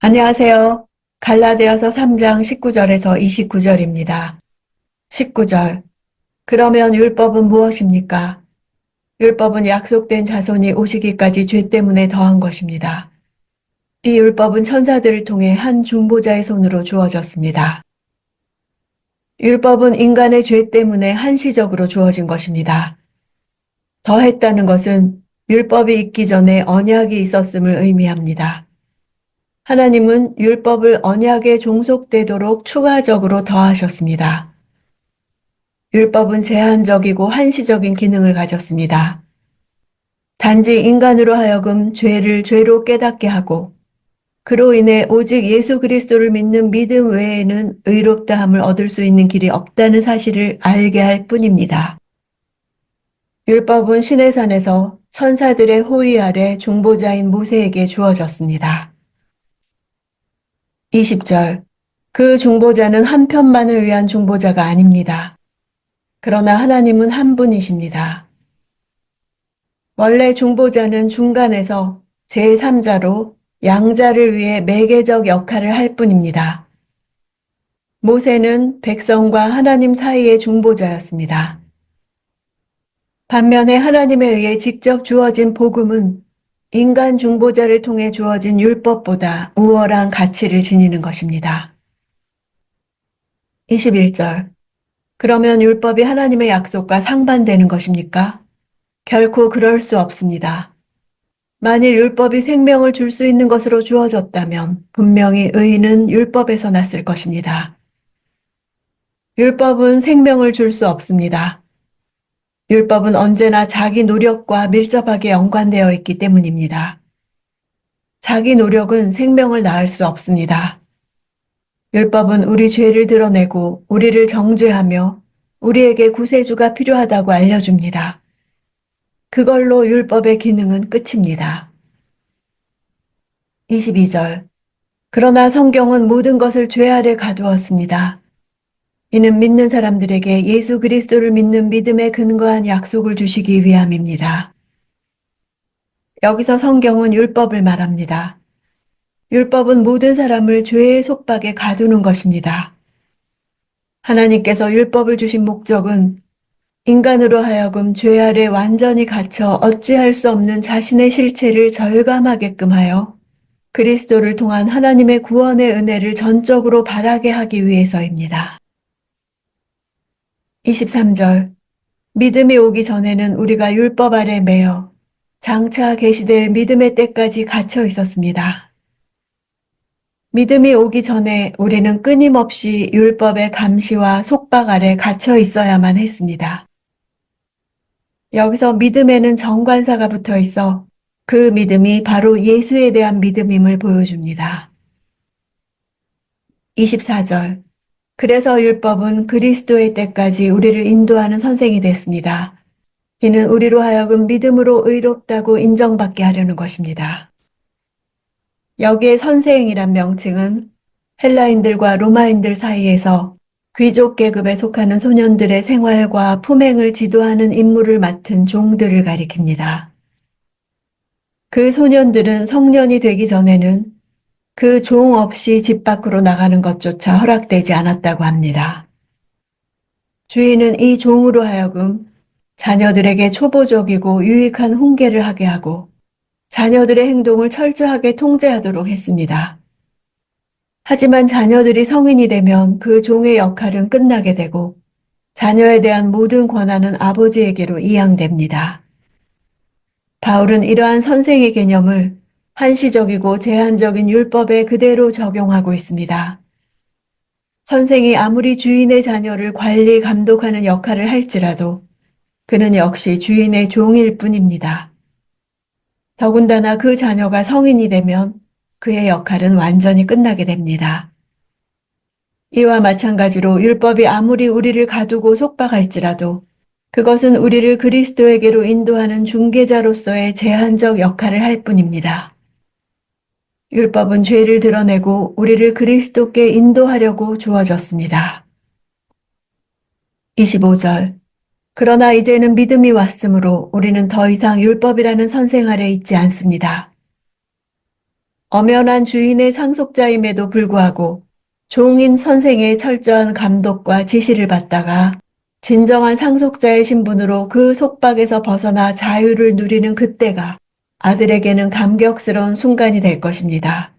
안녕하세요. 갈라디아서 3장 19절에서 29절입니다. 19절. 그러면 율법은 무엇입니까? 율법은 약속된 자손이 오시기까지 죄 때문에 더한 것입니다. 이 율법은 천사들을 통해 한 중보자의 손으로 주어졌습니다. 율법은 인간의 죄 때문에 한시적으로 주어진 것입니다. 더했다는 것은 율법이 있기 전에 언약이 있었음을 의미합니다. 하나님은 율법을 언약에 종속되도록 추가적으로 더하셨습니다. 율법은 제한적이고 한시적인 기능을 가졌습니다. 단지 인간으로 하여금 죄를 죄로 깨닫게 하고 그로 인해 오직 예수 그리스도를 믿는 믿음 외에는 의롭다함을 얻을 수 있는 길이 없다는 사실을 알게 할 뿐입니다. 율법은 시내산에서 천사들의 호위 아래 중보자인 모세에게 주어졌습니다. 20절. 그 중보자는 한 편만을 위한 중보자가 아닙니다. 그러나 하나님은 한 분이십니다. 원래 중보자는 중간에서 제3자로 양자를 위해 매개적 역할을 할 뿐입니다. 모세는 백성과 하나님 사이의 중보자였습니다. 반면에 하나님에 의해 직접 주어진 복음은 인간 중보자를 통해 주어진 율법보다 우월한 가치를 지니는 것입니다. 21절. 그러면 율법이 하나님의 약속과 상반되는 것입니까? 결코 그럴 수 없습니다. 만일 율법이 생명을 줄 수 있는 것으로 주어졌다면 분명히 의인은 율법에서 났을 것입니다. 율법은 생명을 줄 수 없습니다. 율법은 언제나 자기 노력과 밀접하게 연관되어 있기 때문입니다. 자기 노력은 생명을 낳을 수 없습니다. 율법은 우리 죄를 드러내고 우리를 정죄하며 우리에게 구세주가 필요하다고 알려줍니다. 그걸로 율법의 기능은 끝입니다. 22절. 그러나 성경은 모든 것을 죄 아래 가두었습니다. 이는 믿는 사람들에게 예수 그리스도를 믿는 믿음에 근거한 약속을 주시기 위함입니다. 여기서 성경은 율법을 말합니다. 율법은 모든 사람을 죄의 속박에 가두는 것입니다. 하나님께서 율법을 주신 목적은 인간으로 하여금 죄 아래 완전히 갇혀 어찌할 수 없는 자신의 실체를 절감하게끔 하여 그리스도를 통한 하나님의 구원의 은혜를 전적으로 바라게 하기 위해서입니다. 23절. 믿음이 오기 전에는 우리가 율법 아래 매여 장차 계시될 믿음의 때까지 갇혀 있었습니다. 믿음이 오기 전에 우리는 끊임없이 율법의 감시와 속박 아래 갇혀 있어야만 했습니다. 여기서 믿음에는 정관사가 붙어 있어 그 믿음이 바로 예수에 대한 믿음임을 보여줍니다. 24절. 그래서 율법은 그리스도의 때까지 우리를 인도하는 선생이 됐습니다. 이는 우리로 하여금 믿음으로 의롭다고 인정받게 하려는 것입니다. 여기에 선생이란 명칭은 헬라인들과 로마인들 사이에서 귀족 계급에 속하는 소년들의 생활과 품행을 지도하는 임무를 맡은 종들을 가리킵니다. 그 소년들은 성년이 되기 전에는 그 종 없이 집 밖으로 나가는 것조차 허락되지 않았다고 합니다. 주인은 이 종으로 하여금 자녀들에게 초보적이고 유익한 훈계를 하게 하고 자녀들의 행동을 철저하게 통제하도록 했습니다. 하지만 자녀들이 성인이 되면 그 종의 역할은 끝나게 되고 자녀에 대한 모든 권한은 아버지에게로 이양됩니다. 바울은 이러한 선생의 개념을 한시적이고 제한적인 율법에 그대로 적용하고 있습니다. 선생이 아무리 주인의 자녀를 관리, 감독하는 역할을 할지라도 그는 역시 주인의 종일 뿐입니다. 더군다나 그 자녀가 성인이 되면 그의 역할은 완전히 끝나게 됩니다. 이와 마찬가지로 율법이 아무리 우리를 가두고 속박할지라도 그것은 우리를 그리스도에게로 인도하는 중개자로서의 제한적 역할을 할 뿐입니다. 율법은 죄를 드러내고 우리를 그리스도께 인도하려고 주어졌습니다. 25절. 그러나 이제는 믿음이 왔으므로 우리는 더 이상 율법이라는 선생 아래 있지 않습니다. 엄연한 주인의 상속자임에도 불구하고 종인 선생의 철저한 감독과 지시를 받다가 진정한 상속자의 신분으로 그 속박에서 벗어나 자유를 누리는 그때가 아들에게는 감격스러운 순간이 될 것입니다.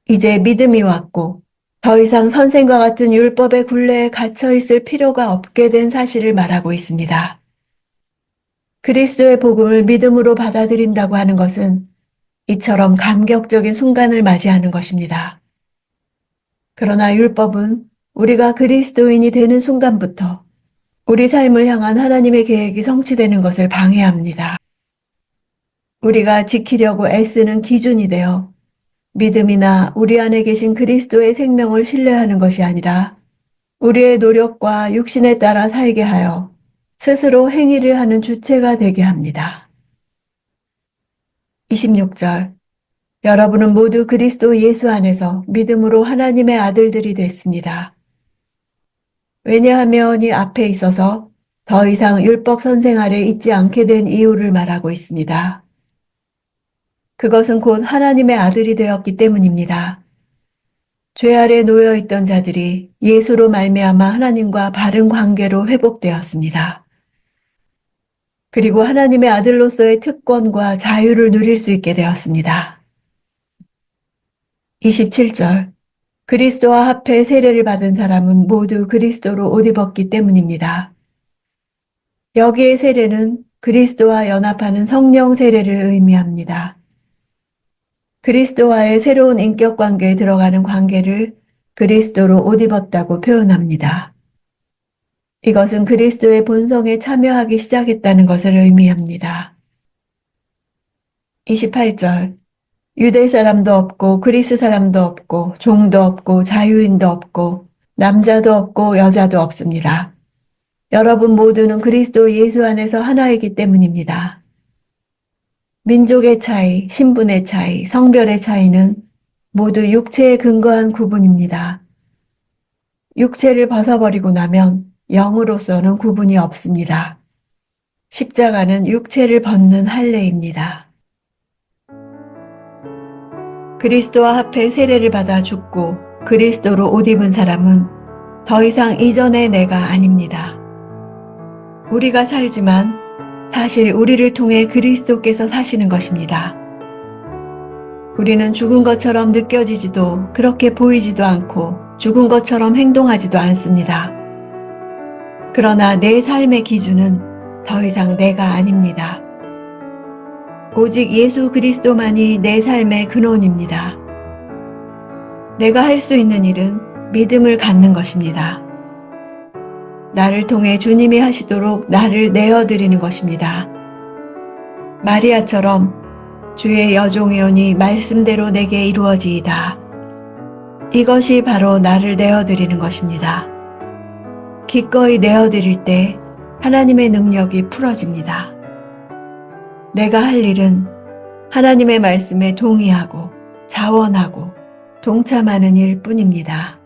이제 믿음이 왔고 더 이상 선생과 같은 율법의 굴레에 갇혀 있을 필요가 없게 된 사실을 말하고 있습니다. 그리스도의 복음을 믿음으로 받아들인다고 하는 것은 이처럼 감격적인 순간을 맞이하는 것입니다. 그러나 율법은 우리가 그리스도인이 되는 순간부터 우리 삶을 향한 하나님의 계획이 성취되는 것을 방해합니다. 우리가 지키려고 애쓰는 기준이 되어 믿음이나 우리 안에 계신 그리스도의 생명을 신뢰하는 것이 아니라 우리의 노력과 육신에 따라 살게 하여 스스로 행위를 하는 주체가 되게 합니다. 26절 여러분은 모두 그리스도 예수 안에서 믿음으로 하나님의 아들들이 됐습니다. 왜냐하면 이 앞에 있어서 더 이상 율법 선생 아래 있지 않게 된 이유를 말하고 있습니다. 그것은 곧 하나님의 아들이 되었기 때문입니다. 죄 아래 놓여 있던 자들이 예수로 말미암아 하나님과 바른 관계로 회복되었습니다. 그리고 하나님의 아들로서의 특권과 자유를 누릴 수 있게 되었습니다. 27절 그리스도와 합해 세례를 받은 사람은 모두 그리스도로 옷 입었기 때문입니다. 여기의 세례는 그리스도와 연합하는 성령 세례를 의미합니다. 그리스도와의 새로운 인격 관계에 들어가는 관계를 그리스도로 옷 입었다고 표현합니다. 이것은 그리스도의 본성에 참여하기 시작했다는 것을 의미합니다. 28절 유대 사람도 없고 그리스 사람도 없고 종도 없고 자유인도 없고 남자도 없고 여자도 없습니다. 여러분 모두는 그리스도 예수 안에서 하나이기 때문입니다. 민족의 차이, 신분의 차이, 성별의 차이는 모두 육체에 근거한 구분입니다. 육체를 벗어버리고 나면 영으로서는 구분이 없습니다. 십자가는 육체를 벗는 할례입니다. 그리스도와 합해 세례를 받아 죽고 그리스도로 옷 입은 사람은 더 이상 이전의 내가 아닙니다. 우리가 살지만 사실 우리를 통해 그리스도께서 사시는 것입니다. 우리는 죽은 것처럼 느껴지지도 그렇게 보이지도 않고 죽은 것처럼 행동하지도 않습니다. 그러나 내 삶의 기준은 더 이상 내가 아닙니다. 오직 예수 그리스도만이 내 삶의 근원입니다. 내가 할 수 있는 일은 믿음을 갖는 것입니다. 나를 통해 주님이 하시도록 나를 내어드리는 것입니다. 마리아처럼 주의 여종이오니 말씀대로 내게 이루어지이다. 이것이 바로 나를 내어드리는 것입니다. 기꺼이 내어드릴 때 하나님의 능력이 풀어집니다. 내가 할 일은 하나님의 말씀에 동의하고 자원하고 동참하는 일 뿐입니다.